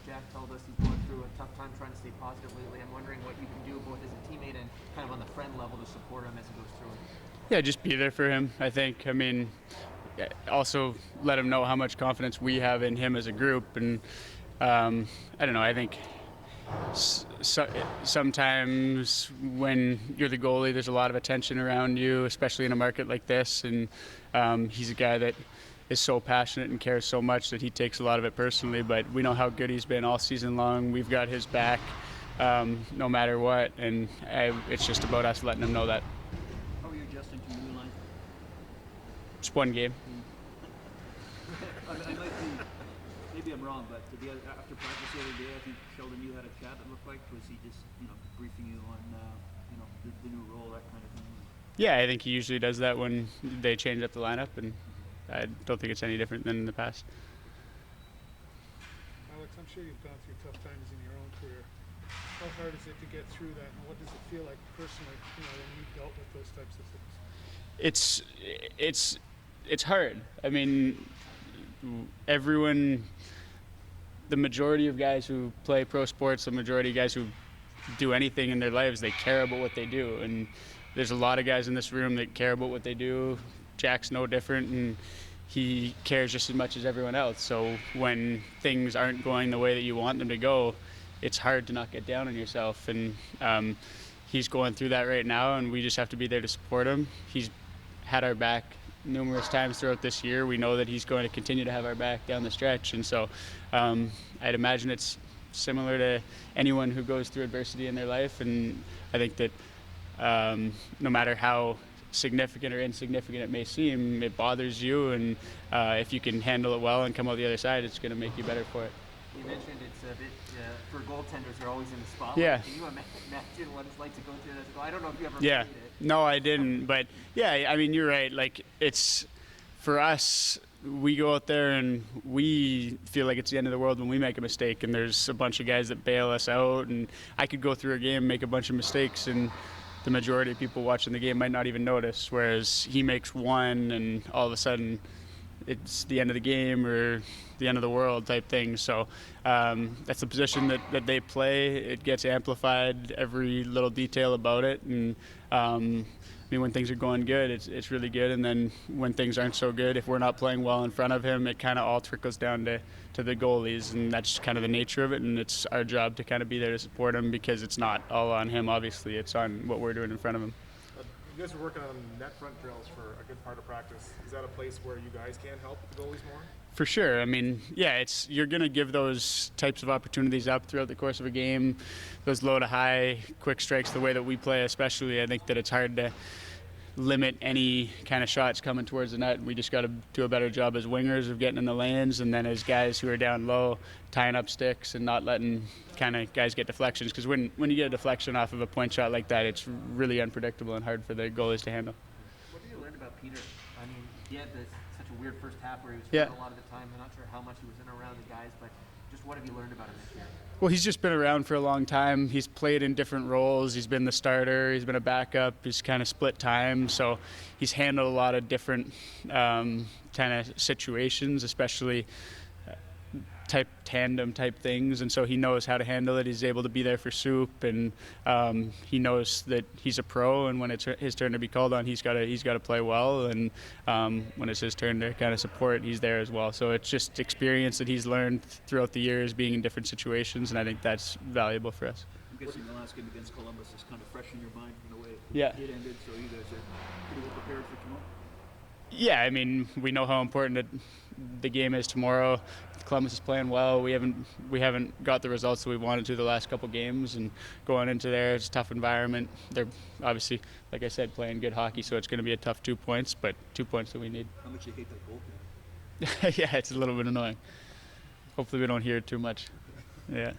Jack told us he's going through a tough time trying to stay positive lately. I'm wondering what you can do both as a teammate and kind of on the friend level to support him as he goes through it. Yeah, just be there for him, I think. I mean, also let him know how much confidence we have in him as a group. And I don't know, I think sometimes when you're the goalie, there's a lot of attention around you, especially in a market like this. And he's a guy that is so passionate and cares so much that he takes a lot of it personally. But we know how good he's been all season long. We've got his back no matter what. And it's just about us letting him know that. How are you adjusting to new line? It's one game. I might be, maybe I'm wrong, but after practice the other day, I think Sheldon, you had a chat. It looked like, was he just briefing you on the new role, that kind of thing? Yeah, I think he usually does that when they change up the lineup, and I don't think it's any different than in the past. Alex, I'm sure you've gone through tough times in your own career. How hard is it to get through that, and what does it feel like personally, when you've dealt with those types of things? It's hard. I mean, the majority of guys who play pro sports, the majority of guys who do anything in their lives, they care about what they do. And there's a lot of guys in this room that care about what they do. Jack's no different, and he cares just as much as everyone else. So when things aren't going the way that you want them to go, it's hard to not get down on yourself. And he's going through that right now, and we just have to be there to support him. He's had our back numerous times throughout this year. We know that he's going to continue to have our back down the stretch, and so I'd imagine it's similar to anyone who goes through adversity in their life. And I think that no matter how significant or insignificant it may seem, it bothers you, and if you can handle it well and come out the other side, it's going to make you better for it. You mentioned it's a bit for goaltenders, they're always in the spotlight. Yeah. Can you imagine what it's like to go through that? I don't know if you ever Yeah. played it. No, I didn't. But yeah, I mean, you're right. Like, it's for us, we go out there and we feel like it's the end of the world when we make a mistake, and there's a bunch of guys that bail us out. And I could go through a game and make a bunch of mistakes, and the majority of people watching the game might not even notice, whereas he makes one and all of a sudden it's the end of the game or the end of the world type thing. So that's the position that they play. It gets amplified, every little detail about it. And I mean, when things are going good, it's really good. And then when things aren't so good, if we're not playing well in front of him, it kind of all trickles down to the goalies. And that's kind of the nature of it. And it's our job to kind of be there to support him, because it's not all on him, obviously. It's on what we're doing in front of him. You guys are working on net front drills for a good part of practice. Is that a place where you guys can help the goalies more? For sure. I mean, yeah, you're going to give those types of opportunities up throughout the course of a game, those low to high, quick strikes, the way that we play especially. I think that it's hard to limit any kind of shots coming towards the net. We just got to do a better job as wingers of getting in the lanes, and then as guys who are down low, tying up sticks and not letting kind of guys get deflections. Because when you get a deflection off of a point shot like that, it's really unpredictable and hard for the goalies to handle. What did you learn about Peter? I mean, he had such a weird first half where he was Yeah. hurt a lot of the time. I'm not sure how much he was in and around the guys, but just what have you learned about him this year? Well, he's just been around for a long time. He's played in different roles. He's been the starter. He's been a backup. He's kind of split time. So he's handled a lot of different kind of situations, especially tandem type things. And so he knows how to handle it. He's able to be there for Soup, and he knows that he's a pro. And when it's his turn to be called on, he's got to play well. And when it's his turn to kind of support, he's there as well. So it's just experience that he's learned throughout the years, being in different situations, and I think that's valuable for us. I'm guessing the last game against Columbus is kind of fresh in your mind in a way. Yeah. It ended, so you guys are pretty well prepared for tomorrow. Yeah, I mean, we know how important the game is tomorrow. Columbus is playing well. We haven't got the results that we wanted to the last couple games, and going into there, it's a tough environment. They're obviously, like I said, playing good hockey, so it's going to be a tough 2 points, but 2 points that we need. How much do you hate that goal? Yeah, it's a little bit annoying. Hopefully we don't hear it too much. Yeah.